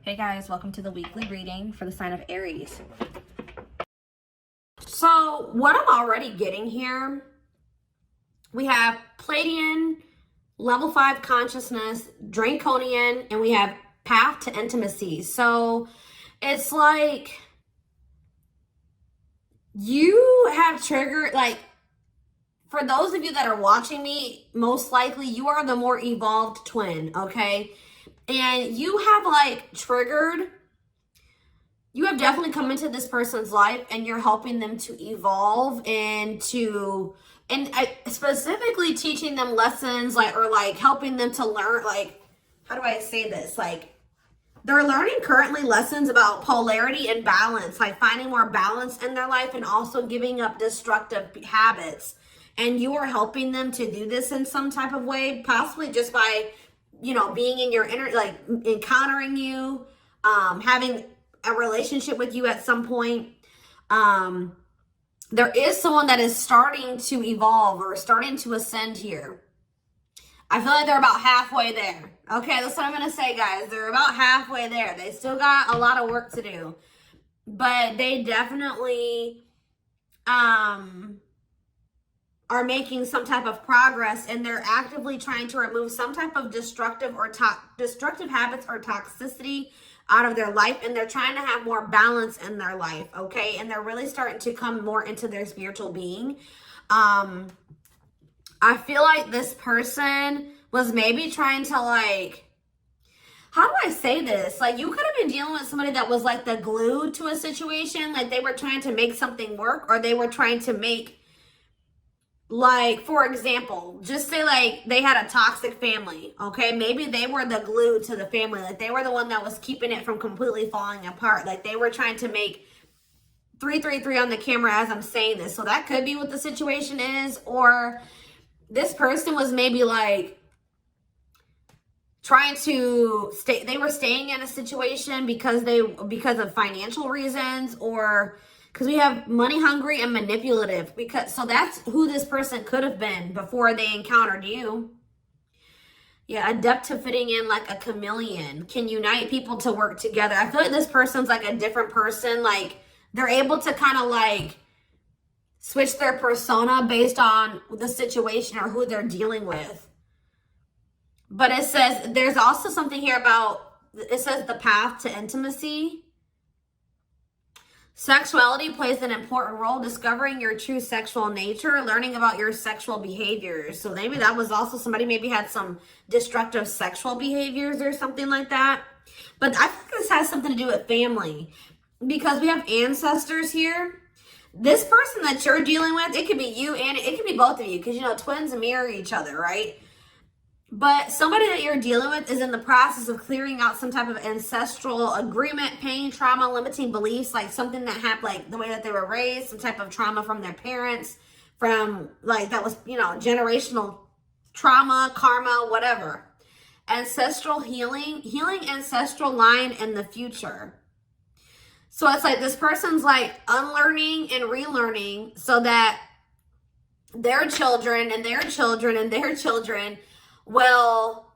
Hey guys, welcome to the weekly reading for the sign of Aries. So what I'm already getting here, we have Pleiadian, level 5 consciousness, Draconian, and we have path to intimacy. So it's like you have triggered, like, for those of you that are watching me, most likely you are the more evolved twin, okay? And you have like triggered, you have definitely come into this person's life and you're helping them to evolve and specifically teaching them lessons, like, or like helping them to learn, like, how do I say this? Like, they're learning currently lessons about polarity and balance, like finding more balance in their life and also giving up destructive habits. And you are helping them to do this in some type of way, possibly just by, you know, being in your inner, like encountering you, having a relationship with you at some point. There is someone that is starting to evolve or starting to ascend here. I feel like they're about halfway there. Okay, that's what I'm going to say, guys. They're about halfway there. They still got a lot of work to do. But they definitely are making some type of progress, and they're actively trying to remove some type of destructive habits or toxicity out of their life, and they're trying to have more balance in their life, okay? And they're really starting to come more into their spiritual being. I feel like this person was maybe trying to, like, how do I say this? Like, you could have been dealing with somebody that was like the glue to a situation, like they were trying to make something work, or they were trying to make, like, for example, just say like they had a toxic family, okay? Maybe they were the glue to the family. Like, they were the one that was keeping it from completely falling apart. Like, they were trying to make 333 on the camera as I'm saying this. So that could be what the situation is. Or this person was maybe like trying to stay, they were staying in a situation because of financial reasons, or because we have money hungry and manipulative, so that's who this person could have been before they encountered you. Yeah, adept to fitting in like a chameleon, can unite people to work together. I feel like this person's like a different person. Like, they're able to kind of like switch their persona based on the situation or who they're dealing with. But it says there's also something here about, it says the path to intimacy. Sexuality plays an important role, discovering your true sexual nature, learning about your sexual behaviors. So maybe that was also somebody maybe had some destructive sexual behaviors or something like that. But I think this has something to do with family, because we have ancestors here. This person that you're dealing with, it could be you and it could be both of you, because, you know, twins mirror each other, right? But somebody that you're dealing with is in the process of clearing out some type of ancestral agreement, pain, trauma, limiting beliefs, like something that happened, like the way that they were raised, some type of trauma from their parents, from like that was, you know, generational trauma, karma, whatever. Ancestral healing ancestral line in the future. So it's like this person's like unlearning and relearning so that their children and their children and their children will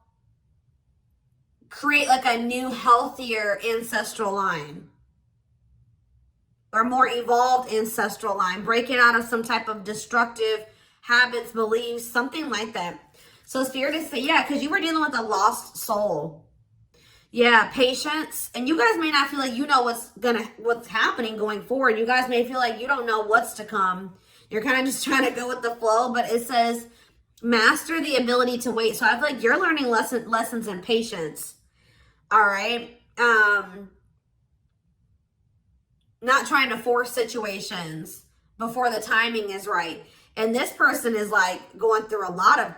create like a new, healthier ancestral line, or more evolved ancestral line, breaking out of some type of destructive habits, beliefs, something like that. So Spirit is saying, yeah, because you were dealing with a lost soul. Yeah, patience. And you guys may not feel like you know what's happening going forward. You guys may feel like you don't know what's to come. You're kind of just trying to go with the flow, but it says master the ability to wait. So I feel like you're learning lessons in patience. All right. Not trying to force situations before the timing is right. And this person is like going through a lot of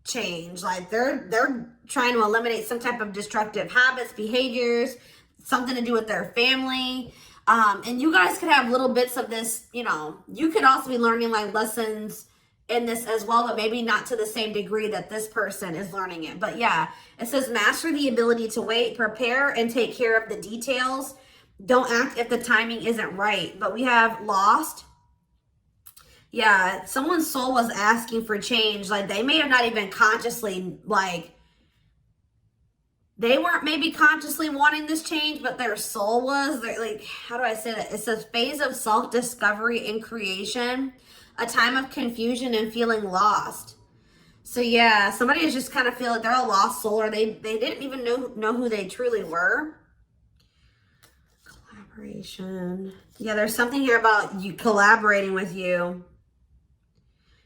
change. Like they're trying to eliminate some type of destructive habits, behaviors, something to do with their family. And you guys could have little bits of this, you know, you could also be learning like lessons in this as well, but maybe not to the same degree that this person is learning it. But yeah, it says master the ability to wait, prepare and take care of the details. Don't act if the timing isn't right. But we have lost. Yeah, someone's soul was asking for change. Like, they may have not even consciously like They weren't maybe consciously wanting this change, but their soul was. They're like, how do I say that? It's a phase of self-discovery and creation, a time of confusion and feeling lost. So yeah, somebody is just kind of feel like they're a lost soul, or they didn't even know who they truly were. Collaboration. Yeah, there's something here about you collaborating with you.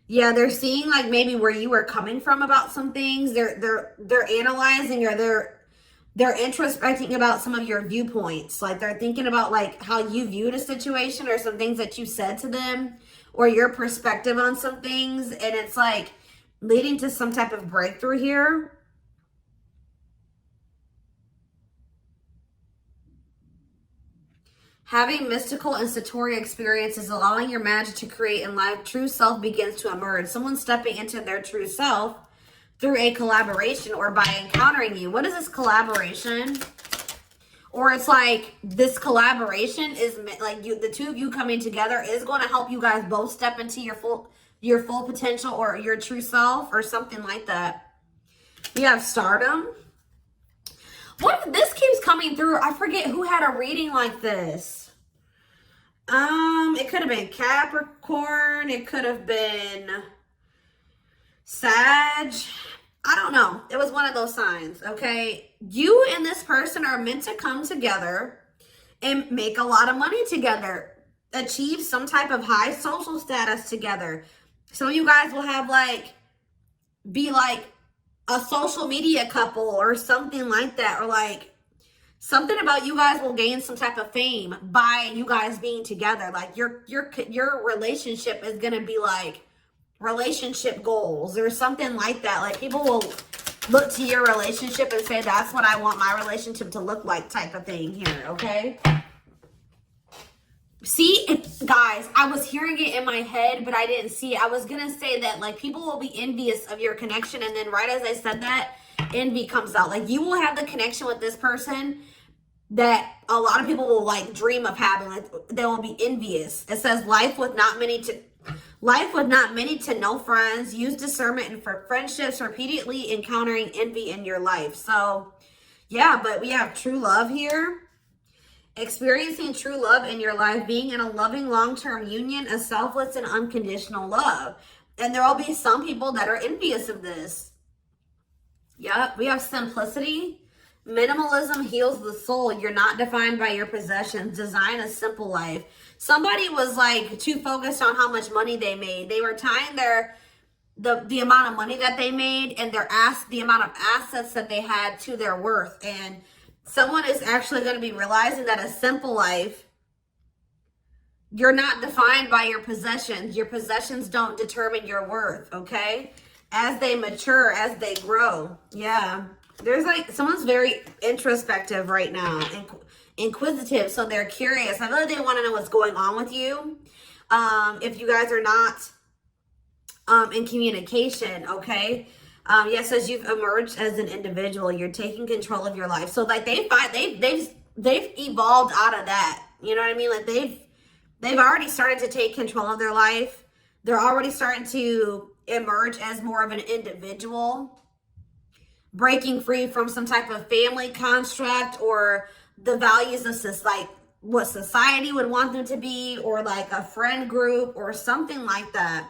Yeah, they're seeing like maybe where you were coming from about some things. They're analyzing, or they're introspecting about some of your viewpoints. Like they're thinking about like how you viewed a situation, or some things that you said to them, or your perspective on some things. And it's like leading to some type of breakthrough here. Having mystical and satori experiences, allowing your magic to create in life, true self begins to emerge. Someone stepping into their true self through a collaboration or by encountering you. What is this collaboration? Or it's like this collaboration is like you, the two of you coming together is going to help you guys both step into your full potential, or your true self, or something like that. You have stardom. What, this keeps coming through. I forget who had a reading like this. It could have been Capricorn. It could have been Sag. I don't know. It was one of those signs, okay? You and this person are meant to come together and make a lot of money together. Achieve some type of high social status together. Some of you guys will have like, be like a social media couple or something like that. Or like something about you guys will gain some type of fame by you guys being together. Like your relationship is going to be like relationship goals or something like that. Like people will look to your relationship and say, that's what I want my relationship to look like, type of thing here. Okay. See, guys, I was hearing it in my head, but I didn't see it. I was going to say that like people will be envious of your connection. And then right as I said that, envy comes out. Like you will have the connection with this person that a lot of people will like dream of having. Like they will be envious. It says life with not many to know friends. Use discernment and for friendships, repeatedly encountering envy in your life. So yeah, but we have true love here. Experiencing true love in your life, being in a loving long-term union, a selfless and unconditional love. And there will be some people that are envious of this. Yep, we have simplicity. Minimalism heals the soul. You're not defined by your possessions. Design a simple life. Somebody was like too focused on how much money they made. They were tying the amount of money that they made and the amount of assets that they had to their worth. And someone is actually going to be realizing that a simple life, you're not defined by your possessions. Your possessions don't determine your worth, okay? As they mature, as they grow. Yeah. There's like, someone's very introspective right now, inquisitive, so they're curious. I know they want to know what's going on with you. If you guys are not in communication, okay? Yes, as you've emerged as an individual, you're taking control of your life. So like they've evolved out of that. You know what I mean? Like they've already started to take control of their life. They're already starting to emerge as more of an individual, breaking free from some type of family construct or the values of like what society would want them to be, or like a friend group or something like that.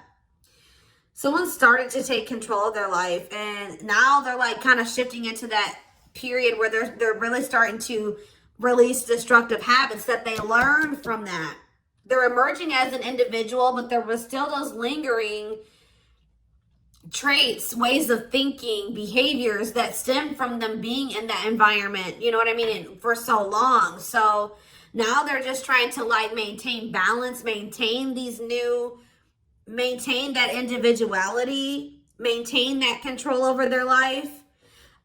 Someone started to take control of their life, and now they're like kind of shifting into that period where they're really starting to release destructive habits that they learned from that. They're emerging as an individual, but there was still those lingering traits, ways of thinking, behaviors that stem from them being in that environment, you know what I mean, and for so long. So now they're just trying to like maintain balance, maintain that individuality, maintain that control over their life.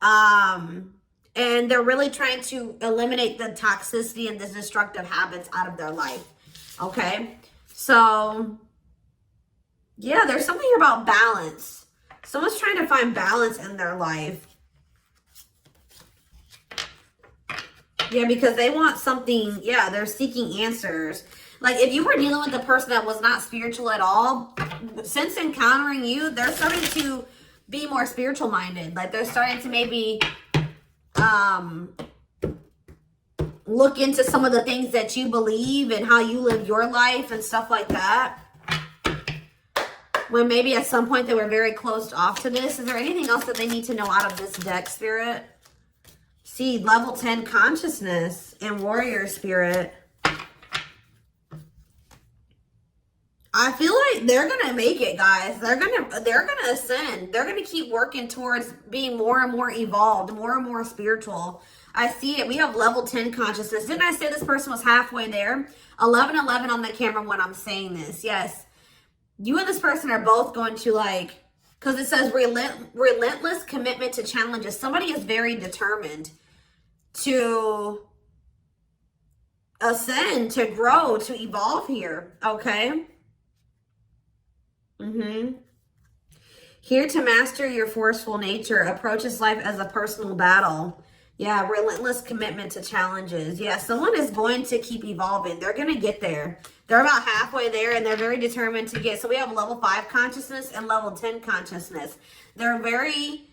And they're really trying to eliminate the toxicity and the destructive habits out of their life. Okay. So yeah, there's something here about balance. Someone's trying to find balance in their life. Yeah, because they want something. Yeah, they're seeking answers. Like if you were dealing with a person that was not spiritual at all, since encountering you, they're starting to be more spiritual minded. Like they're starting to maybe look into some of the things that you believe and how you live your life and stuff like that. When maybe at some point they were very closed off to this. Is there anything else that they need to know out of this deck, Spirit? See, level 10 consciousness and warrior spirit. I feel like they're gonna make it, guys. They're gonna ascend. They're gonna keep working towards being more and more evolved, more and more spiritual. I see it. We have level 10 consciousness. Didn't I say this person was halfway there? 1111 on the camera when I'm saying this. Yes. You and this person are both going to, like, because it says relentless commitment to challenges. Somebody is very determined to ascend, to grow, to evolve here. Okay. Here to master your forceful nature. Approaches life as a personal battle. Yeah, relentless commitment to challenges. Yeah, someone is going to keep evolving. They're going to get there. They're about halfway there, and they're very determined to get. So we have level 5 consciousness and level 10 consciousness. They're very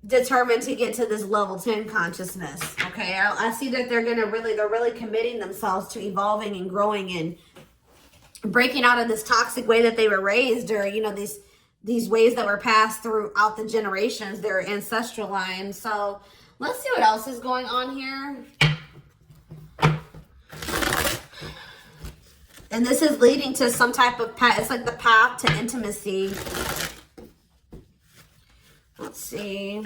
determined to get to this level 10 consciousness. Okay, I see that they're really committing themselves to evolving and growing and breaking out of this toxic way that they were raised, or, you know, these ways that were passed throughout the generations, their ancestral line. So let's see what else is going on here. And this is leading to some type of path. It's like the path to intimacy. Let's see.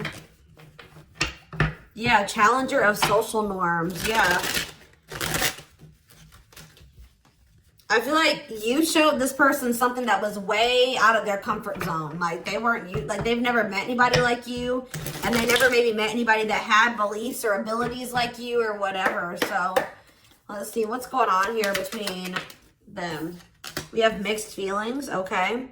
Yeah, challenger of social norms. Yeah. I feel like you showed this person something that was way out of their comfort zone. Like they weren't, like they've never met anybody like you, and they never maybe met anybody that had beliefs or abilities like you or whatever. So let's see what's going on here between them. We have mixed feelings. Okay.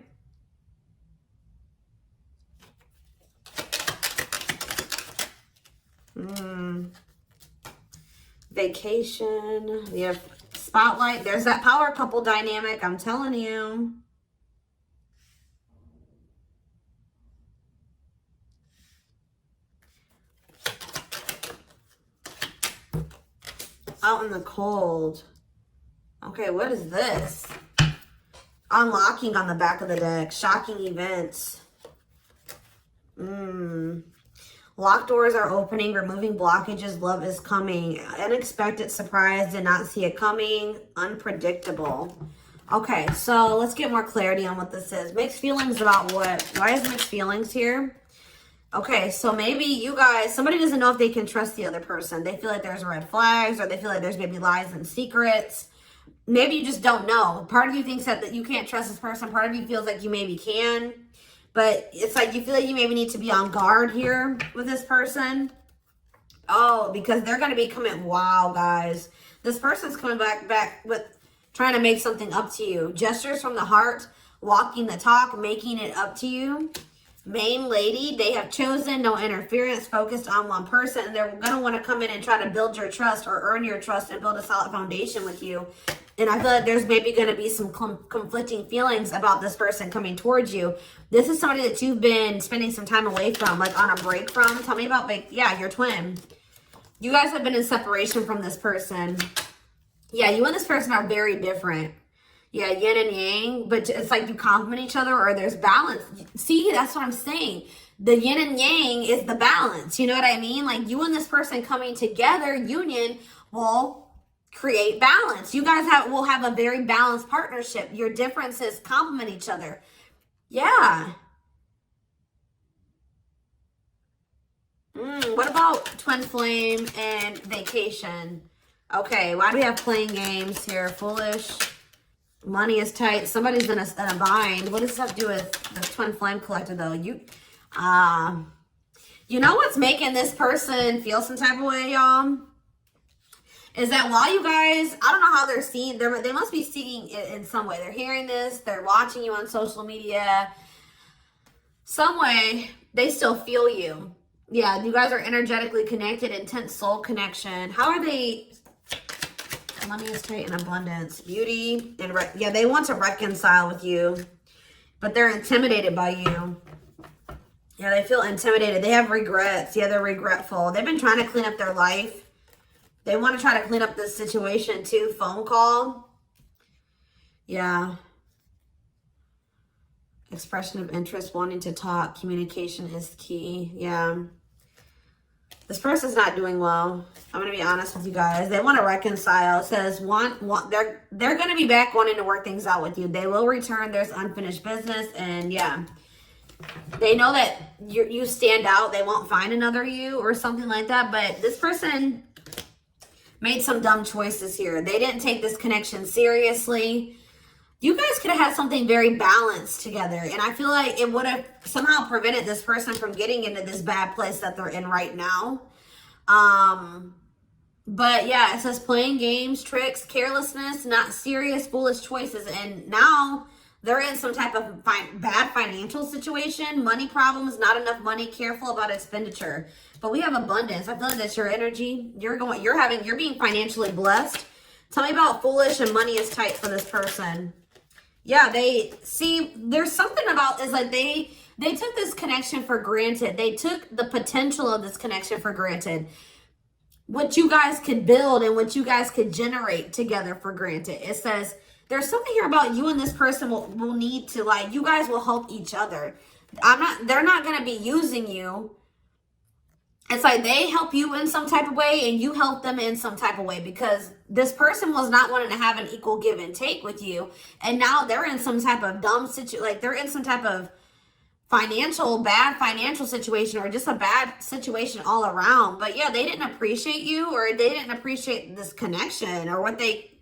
Vacation. We have spotlight. There's that power couple dynamic. I'm telling you. Out in the cold. Okay, what is this? Unlocking on the back of the deck. Shocking events. Locked doors are opening, removing blockages, love is coming. Unexpected surprise, did not see it coming. Unpredictable. Okay, so let's get more clarity on what this is. Mixed feelings about what? Why is mixed feelings here? Okay, so maybe you guys, somebody doesn't know if they can trust the other person. They feel like there's red flags, or they feel like there's maybe lies and secrets. Maybe you just don't know. Part of you thinks that you can't trust this person. Part of you feels like you maybe can. But it's like you feel like you maybe need to be on guard here with this person. Oh, because they're going to be coming. Wow, guys. This person's coming back with trying to make something up to you. Gestures from the heart, walking the talk, making it up to you. Main lady, they have chosen no interference, focused on one person. And they're going to want to come in and try to build your trust or earn your trust and build a solid foundation with you. And I feel like there's maybe going to be some conflicting feelings about this person coming towards you. This is somebody that you've been spending some time away from, like on a break from. Tell me about, like, yeah, your twin. You guys have been in separation from this person. Yeah, you and this person are very different. Yeah, yin and yang, but it's like you complement each other, or there's balance. See, that's what I'm saying. The yin and yang is the balance. You know what I mean? Like you and this person coming together, union, will create balance. You guys will have a very balanced partnership. Your differences complement each other. Yeah. What about twin flame and vacation? Okay, why do we have playing games here? Foolish. Money is tight. Somebody's in a bind. What does this have to do with the twin flame collector, though? You know what's making this person feel some type of way, y'all? Is that while you guys, I don't know how they're seeing, they must be seeing it in some way. They're hearing this, they're watching you on social media. Some way, they still feel you. Yeah, you guys are energetically connected, intense soul connection. How are they? Money is tight and abundance. Beauty, and yeah, they want to reconcile with you, but they're intimidated by you. Yeah, they feel intimidated. They have regrets. Yeah, they're regretful. They've been trying to clean up their life. They want to try to clean up this situation too. Phone call. Yeah. Expression of interest, wanting to talk. Communication is key. Yeah. This person's not doing well. I'm going to be honest with you guys. They want to reconcile. It says they're going to be back wanting to work things out with you. They will return. There's unfinished business. And yeah, they know that you stand out. They won't find another you or something like that. But this person made some dumb choices here. They didn't take this connection seriously. You guys could have had something very balanced together. And I feel like it would have somehow prevented this person from getting into this bad place that they're in right now. But yeah, it says playing games, tricks, carelessness, not serious, foolish choices. And now they're in some type of bad financial situation, money problems, not enough money, careful about expenditure. But we have abundance. I feel like that's your energy. You're being financially blessed. Tell me about foolish and money is tight for this person. Yeah, there's something about this, like they took this connection for granted. They took the potential of this connection for granted. What you guys could build and what you guys could generate together for granted. It says there's something here about you and this person will need to, like, you guys will help each other. They're not going to be using you. It's like they help you in some type of way and you help them in some type of way, because this person was not wanting to have an equal give and take with you. And now they're in some type of dumb situation, like they're in some type of bad financial situation, or just a bad situation all around. But yeah, they didn't appreciate you, or they didn't appreciate this connection or what they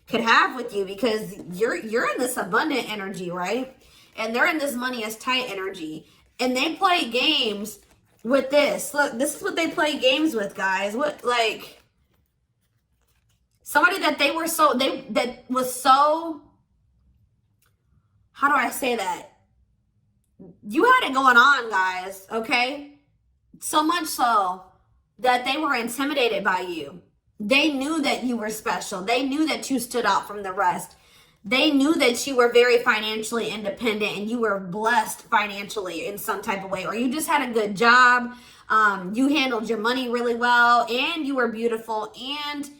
could have with you, because you're in this abundant energy, right? And they're in this money is tight energy. And they play games with this. Look, this is what they play games with, guys. What, like, somebody that that was so, how do I say that? You had it going on, guys, okay? So much so that they were intimidated by you. They knew that you were special. They knew that you stood out from the rest. They knew that you were very financially independent and you were blessed financially in some type of way, or you just had a good job. You handled your money really well, and you were beautiful. And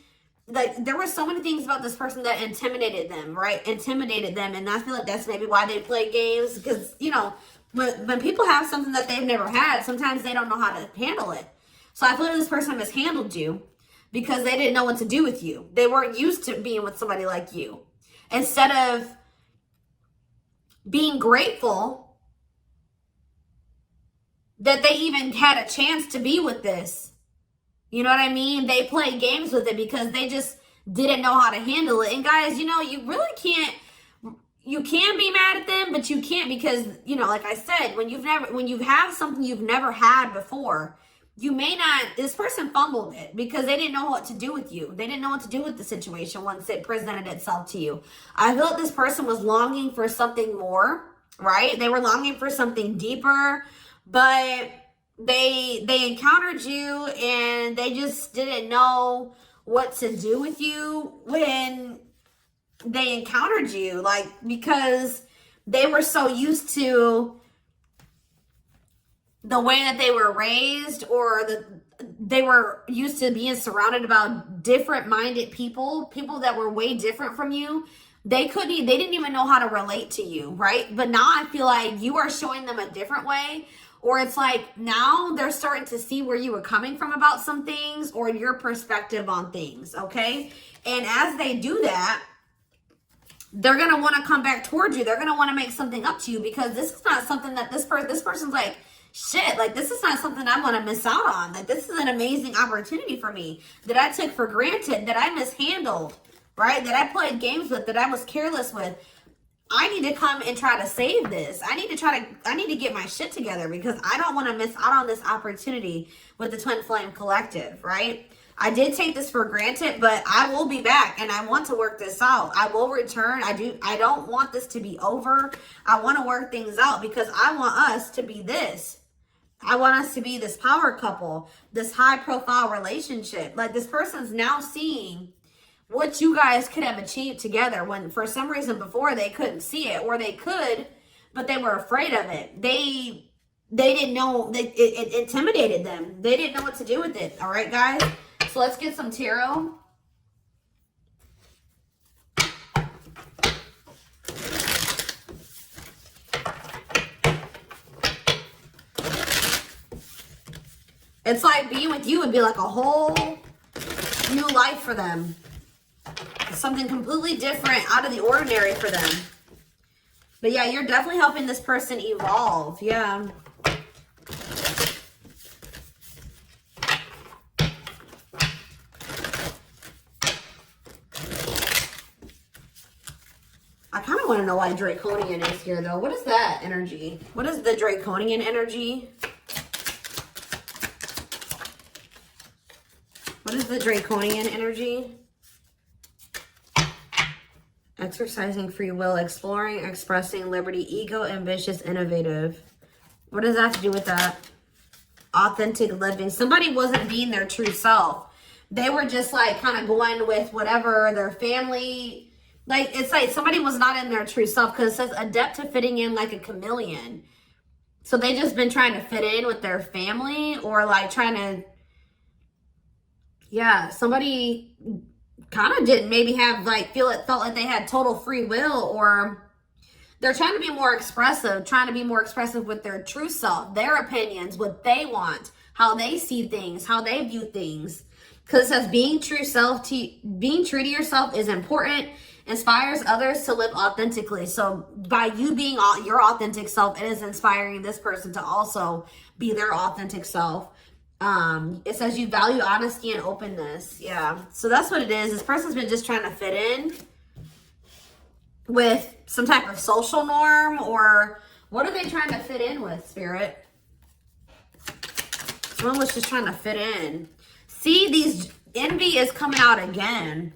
like, there were so many things about this person that intimidated them, right? Intimidated them. And I feel like that's maybe why they play games, because, you know, when people have something that they've never had, sometimes they don't know how to handle it. So I feel like this person mishandled you because they didn't know what to do with you. They weren't used to being with somebody like you. Instead of being grateful that they even had a chance to be with this, you know what I mean? They play games with it because they just didn't know how to handle it. And guys, you know, you really can't, you can be mad at them, but you can't, because, you know, like I said, when you have something you've never had before, you may not, this person fumbled it because they didn't know what to do with you. They didn't know what to do with the situation once it presented itself to you. I feel like this person was longing for something more, right? They were longing for something deeper, but they encountered you and they just didn't know what to do with you when they encountered you, like, because they were so used to the way that they were raised, or they were used to being surrounded about different minded people that were way different from you. They didn't even know how to relate to you, right? But now I feel like you are showing them a different way, or it's like now they're starting to see where you were coming from about some things, or your perspective on things, okay? And as they do that, they're going to want to come back towards you. They're going to want to make something up to you, because this is not something that this person's like, shit, like, this is not something I want to miss out on. Like, this is an amazing opportunity for me that I took for granted, that I mishandled, right? That I played games with, that I was careless with. I need to come and try to save this. I need to get my shit together, because I don't want to miss out on this opportunity with the Twin Flame Collective, right? I did take this for granted, but I will be back and I want to work this out. I will return. I don't want this to be over. I want to work things out, because I want us to be this. I want us to be this power couple, this high profile relationship. Like, this person's now seeing what you guys could have achieved together, when for some reason before they couldn't see it, or they could, but they were afraid of it. They they didn't know, it intimidated them. They didn't know what to do with it. All right, guys? So let's get some tarot. It's like being with you would be like a whole new life for them. Something completely different, out of the ordinary for them. But yeah, you're definitely helping this person evolve. Yeah. I kind of want to know why Draconian is here, though. What is that energy? What is the Draconian energy? What is the Draconian energy? Exercising free will, exploring, expressing liberty, ego, ambitious, innovative. What does that have to do with that? Authentic living. Somebody wasn't being their true self. They were just like kind of going with whatever their family, like it's like somebody was not in their true self, because it says adept to fitting in like a chameleon. So they just been trying to fit in with their family, or like trying to, yeah, somebody kind of didn't maybe have like felt like they had total free will, or they're trying to be more expressive, with their true self, their opinions, what they want, how they see things, how they view things. Because it says being true to yourself is important, inspires others to live authentically. So by you being your authentic self, it is inspiring this person to also be their authentic self. It says you value honesty and openness. Yeah. So that's what it is. This person's been just trying to fit in with some type of social norm, or what are they trying to fit in with, Spirit? Someone was just trying to fit in. See, these envy is coming out again.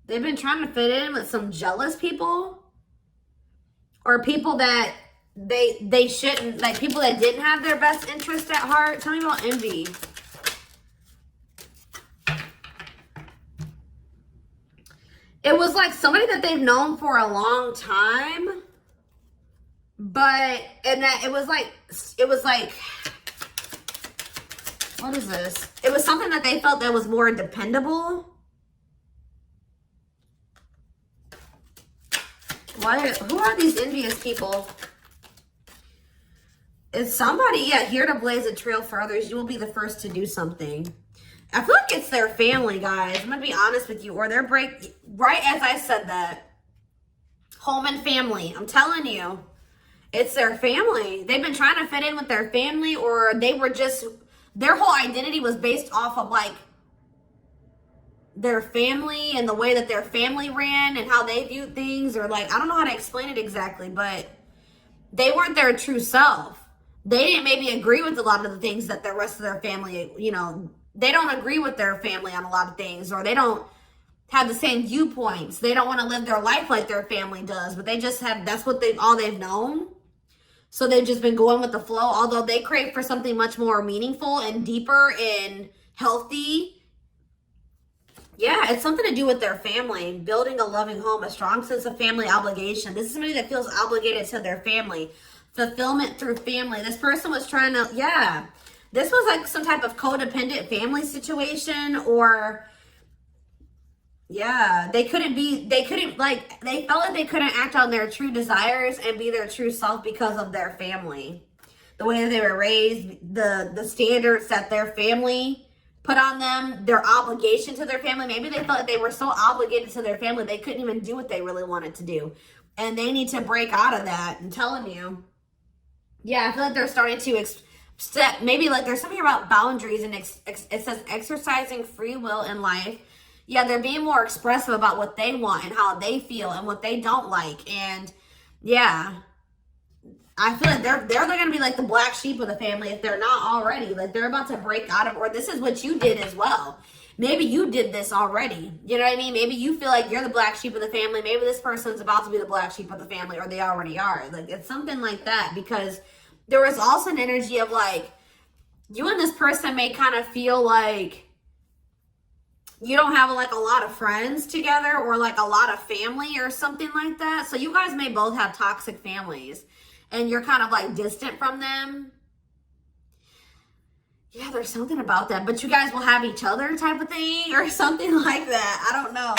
They've been trying to fit in with some jealous people, or people that they shouldn't, like people that didn't have their best interest at heart. Tell me about envy. It was like somebody that they've known for a long time, and that it was like, what is this? It was something that they felt that was more dependable. Who are these envious people? It's somebody, yeah, here to blaze a trail for others. You will be the first to do something. I feel like it's their family, guys. I'm going to be honest with you. Or their right as I said that. Home and family. I'm telling you. It's their family. They've been trying to fit in with their family, or they were just, their whole identity was based off of like their family and the way that their family ran and how they viewed things, or like, I don't know how to explain it exactly, but they weren't their true self. They didn't maybe agree with a lot of the things that the rest of their family, you know, they don't agree with their family on a lot of things, or they don't have the same viewpoints. They don't want to live their life like their family does, but they just have, that's what all they've known. So they've just been going with the flow, although they crave for something much more meaningful and deeper and healthy. Yeah, it's something to do with their family, building a loving home, a strong sense of family obligation. This is somebody that feels obligated to their family, fulfillment through family. This person was trying to, yeah, this was like some type of codependent family situation, or yeah, they felt like they couldn't act on their true desires and be their true self because of their family. The way that they were raised, the standards that their family put on them, their obligation to their family. Maybe they felt like they were so obligated to their family, they couldn't even do what they really wanted to do. And they need to break out of that. I'm telling you. Yeah, I feel like they're starting to step, maybe like there's something about boundaries, and it says exercising free will in life. Yeah, they're being more expressive about what they want and how they feel and what they don't like. And yeah, I feel like they're going to be like the black sheep of the family if they're not already. Like they're about to break out of, or this is what you did as well. Maybe you did this already. You know what I mean? Maybe you feel like you're the black sheep of the family. Maybe this person's about to be the black sheep of the family, or they already are. Like it's something like that, because there was also an energy of like, you and this person may kind of feel like you don't have like a lot of friends together or like a lot of family or something like that. So you guys may both have toxic families and you're kind of like distant from them. Yeah, there's something about that, but you guys will have each other type of thing or something like that. I don't know.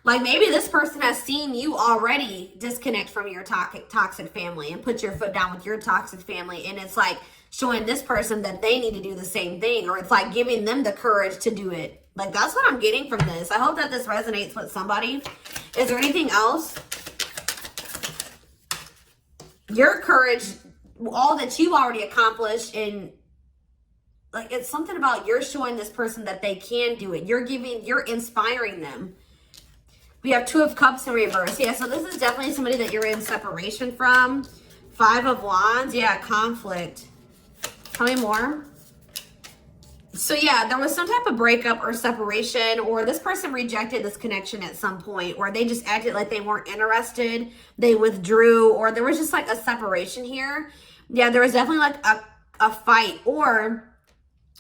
Like maybe this person has seen you already disconnect from your toxic family and put your foot down with your toxic family. And it's like showing this person that they need to do the same thing, or it's like giving them the courage to do it. Like that's what I'm getting from this. I hope that this resonates with somebody. Is there anything else? Your courage, all that you've already accomplished, and like it's something about you're showing this person that they can do it. You're inspiring them. We have 2 of Cups in reverse. Yeah, so this is definitely somebody that you're in separation from. 5 of Wands. Yeah, conflict. Tell me more. So yeah, there was some type of breakup or separation, or this person rejected this connection at some point, or they just acted like they weren't interested. They withdrew, or there was just like a separation here. Yeah, there was definitely like a fight. Or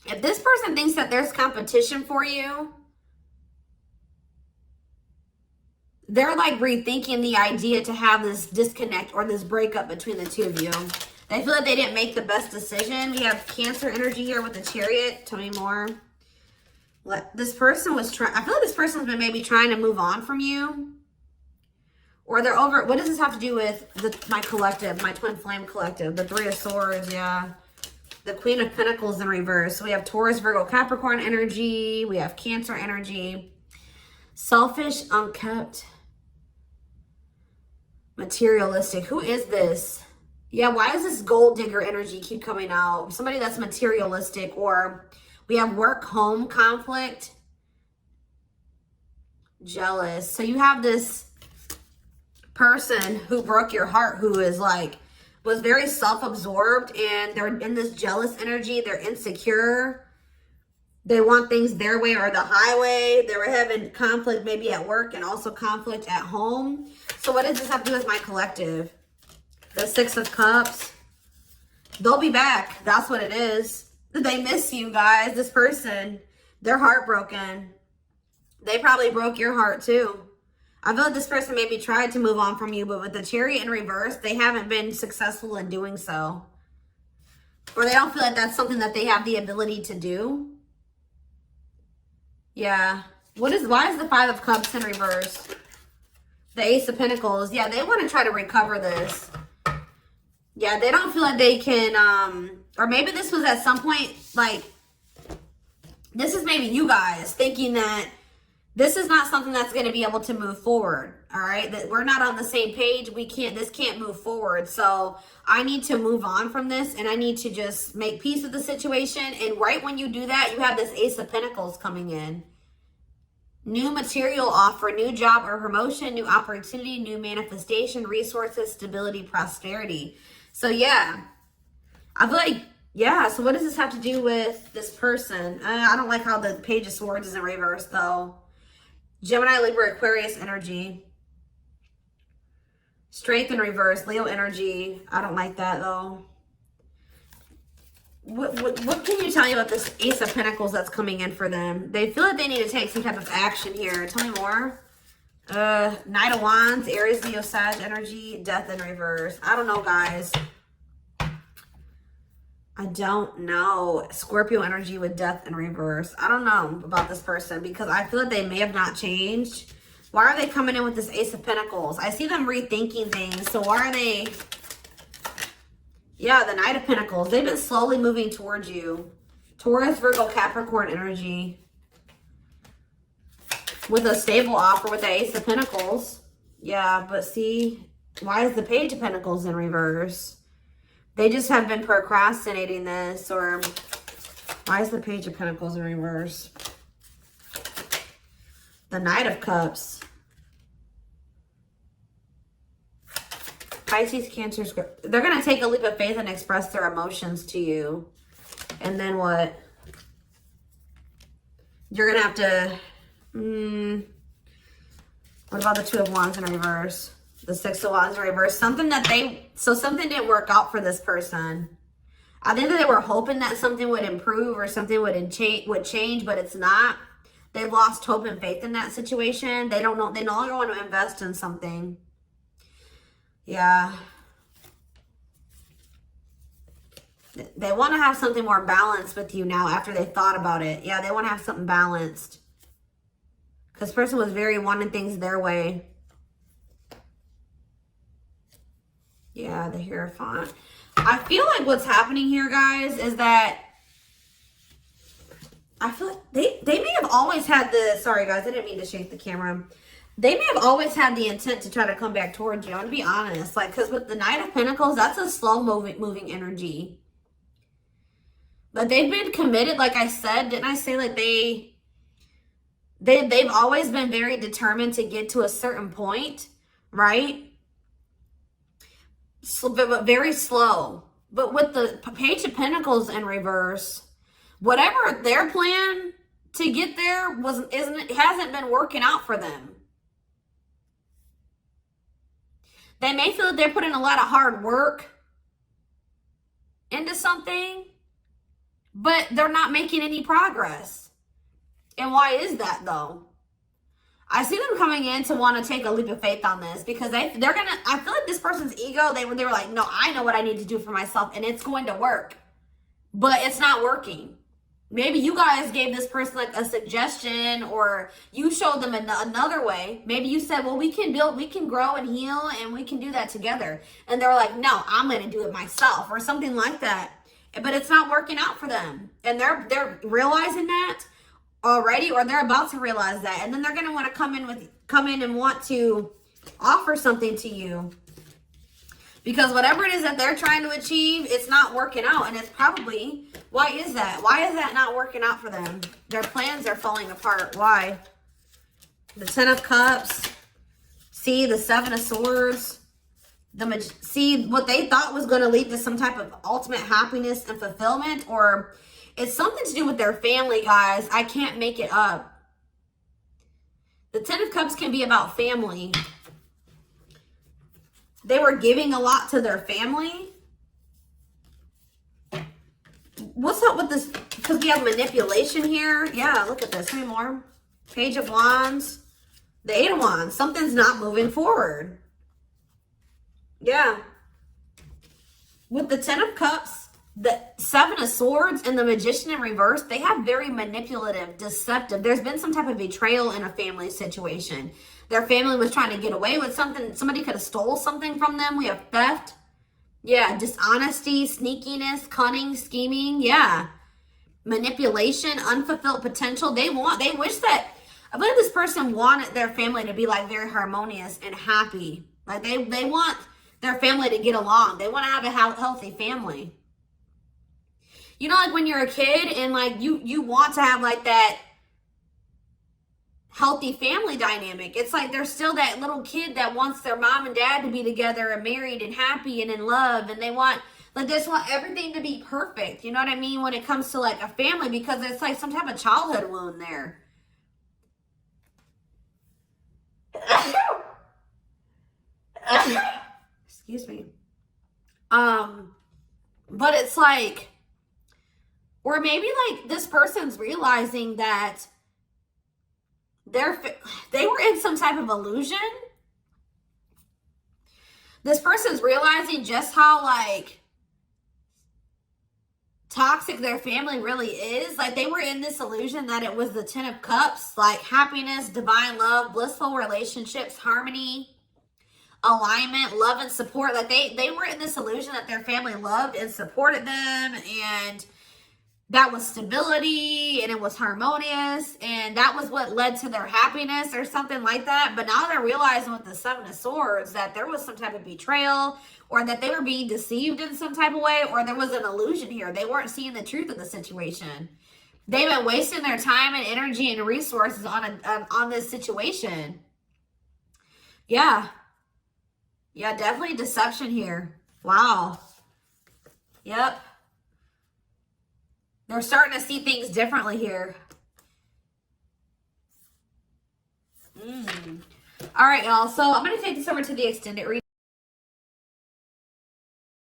if this person thinks that there's competition for you, they're like rethinking the idea to have this disconnect or this breakup between the 2 of you. They feel like they didn't make the best decision. We have Cancer energy here with the Chariot. Tell me more. This person was trying, I feel like this person's been maybe trying to move on from you. Or they're over, what does this have to do with my collective, my twin flame collective? The 3 of Swords, yeah. The Queen of Pentacles in reverse. So we have Taurus, Virgo, Capricorn energy. We have Cancer energy. Selfish, unkept. Materialistic. Who is this? Yeah, why does this gold digger energy keep coming out? Somebody that's materialistic. Or we have work home conflict. Jealous. So you have this person who broke your heart, who is like, was very self-absorbed, and they're in this jealous energy. They're insecure. They want things their way or the highway. They were having conflict maybe at work and also conflict at home. So what does this have to do with my collective? The 6 of Cups. They'll be back. That's what it is. They miss you guys. This person, they're heartbroken. They probably broke your heart too. I feel like this person maybe tried to move on from you, but with the Chariot in reverse, they haven't been successful in doing so. Or they don't feel like that's something that they have the ability to do. Yeah. Why is the 5 of Cups in reverse? The Ace of Pentacles. Yeah, they want to try to recover this. Yeah, they don't feel like they can, or maybe this was at some point, like, this is maybe you guys thinking that this is not something that's going to be able to move forward. All right. That we're not on the same page. This can't move forward. So I need to move on from this, and I need to just make peace with the situation. And right when you do that, you have this Ace of Pentacles coming in. New material offer, new job or promotion, new opportunity, new manifestation, resources, stability, prosperity. So yeah, I feel like, yeah. So what does this have to do with this person? I don't like how the Page of Swords is in reverse though. Gemini, Libra, Aquarius energy. Strength in reverse, Leo energy. I don't like that though. What can you tell me about this Ace of Pentacles that's coming in for them? They feel like they need to take some type of action here. Tell me more. Knight of Wands, Aries, Leo, Sag energy, Death in reverse. I don't know, guys. I don't know. Scorpio energy with Death in reverse. I don't know about this person because I feel like they may have not changed. Why are they coming in with this Ace of Pentacles? I see them rethinking things. So why are they... Yeah, the Knight of Pentacles. They've been slowly moving towards you. Taurus, Virgo, Capricorn energy. With a stable offer with the Ace of Pentacles. Yeah, but see, why is the Page of Pentacles in reverse? They just have been procrastinating this. Or why is the Page of Pentacles in reverse? The Knight of Cups. Pisces, Cancer, Scorpio. They're going to take a leap of faith and express their emotions to you. And then what? You're going to have to... what about the Two of Wands in reverse? The Six of Wands in reverse. Something didn't work out for this person. I think that they were hoping that something would improve or something would change, but it's not. They lost hope and faith in that situation. They don't know. They no longer want to invest in something. Yeah. They want to have something more balanced with you now after they thought about it. Yeah, they want to have something balanced. Because this person was very wanting things their way. Yeah, the Hierophant. I feel like what's happening here, guys, is that I feel like they may have always had the, sorry guys, I didn't mean to shake the camera. They may have always had the intent to try to come back towards you. I'm going to be honest. Like, because with the Knight of Pentacles, that's a slow moving energy. But they've been committed, like I said. Didn't I say like they've always been very determined to get to a certain point, right? So, but very slow. But with the Page of Pentacles in reverse, whatever their plan to get there hasn't been working out for them. They may feel that they're putting a lot of hard work into something, but they're not making any progress. And why is that though? I see them coming in to want to take a leap of faith on this because they're gonna, I feel like this person's ego, they were like, no, I know what I need to do for myself and it's going to work, but it's not working. Maybe you guys gave this person like a suggestion, or you showed them another way. Maybe you said, well, we can build, we can grow and heal, and we can do that together. And they're like, no, I'm going to do it myself, or something like that. But it's not working out for them. And they're realizing that already, or they're about to realize that. And then they're going to want to come in and want to offer something to you. Because whatever it is that they're trying to achieve, it's not working out. And it's probably, why is that? Why is that not working out for them? Their plans are falling apart. Why? The Ten of Cups. See, the Seven of Swords. See, what they thought was going to lead to some type of ultimate happiness and fulfillment. Or it's something to do with their family, guys. I can't make it up. The Ten of Cups can be about family. They were giving a lot to their family. What's up with this? Because we have manipulation here. Yeah, look at this. Three more. Page of Wands. The Eight of Wands. Something's not moving forward. Yeah. With the Ten of Cups, the Seven of Swords, and the Magician in reverse, they have very manipulative, deceptive. There's been some type of betrayal in a family situation. Their family was trying to get away with something. Somebody could have stole something from them. We have theft. Yeah, dishonesty, sneakiness, cunning, scheming. Yeah. Manipulation, unfulfilled potential. They wish that, I believe this person wanted their family to be like very harmonious and happy. Like they want their family to get along. They want to have a healthy family. You know, like when you're a kid and like you want to have like that healthy family dynamic. It's like there's still that little kid that wants their mom and dad to be together and married and happy and in love, and they want everything to be perfect. You know what I mean? When it comes to like a family, because it's like some type of childhood wound there. Excuse me. But it's like, or maybe like this person's realizing that they were in some type of illusion. This person's realizing just how like toxic their family really is. Like they were in this illusion that it was the Ten of Cups, like happiness, divine love, blissful relationships, harmony, alignment, love and support. Like they were in this illusion that their family loved and supported them, and that was stability, and it was harmonious, and that was what led to their happiness or something like that. But now they're realizing with the Seven of Swords that there was some type of betrayal, or that they were being deceived in some type of way, or there was an illusion here. They weren't seeing the truth of the situation. They've been wasting their time and energy and resources on this situation. Yeah. Yeah, definitely deception here. Wow. Yep. They're starting to see things differently here. All right, y'all. So I'm going to take this over to the extended reading.